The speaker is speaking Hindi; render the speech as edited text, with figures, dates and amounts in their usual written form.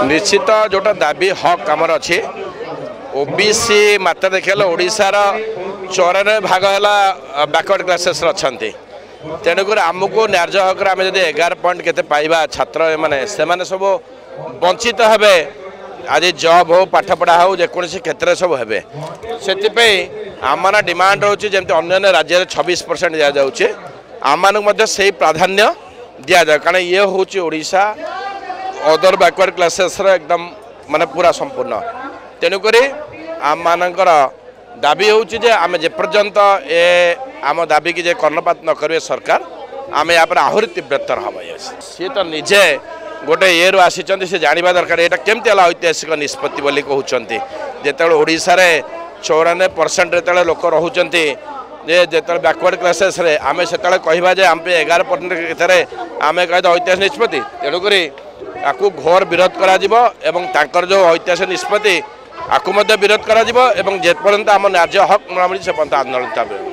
निश्चित जोटा दाबी हक आमर अच्छे ओबीसी मत देखल ओडार 94% है बैकवर्ड क्लासेस अच्छा तेणुक आमको न्याय हक आम जब 11 पॉइंट के पाइबा छात्र मैंने से सब वंचित हे आज जॉब हो पाठ पढ़ा हो जेकोसी क्षेत्र में सब हे आम डिमांड रोचे जमी अन्य राज्य 26% दि जाऊे आम से प्राधान्य दि जाए कारण ये हूँ ओडिशा अदर बैकवर्ड क्लासेस एकदम माने पूरा संपूर्ण तेणुक आम मानकर दाबी हूँ आम जेपर्यंत ए आम दाबी की कर्णपात न करेंगे सरकार आम यहाँ आहरी तीव्रतर हम सी तो निजे गोटे ये रू आसी से जानवा दरकार यहाँ केमती ऐतिहासिक निष्पत्ति बोली कहते जिते ओडिशा 94% जो लोक रोचे जो बैकवर्ड क्लासेस आम से कहवा आम 11% आम कह ऐतिहासिक निष्पत्ति तेणुक आपको घोर विरोध करा जो ऐतिहासिक निष्पत्ति आपको विरोध करा जेपर्यंत आम न्याय हक मिली से पर्यंत आंदोलन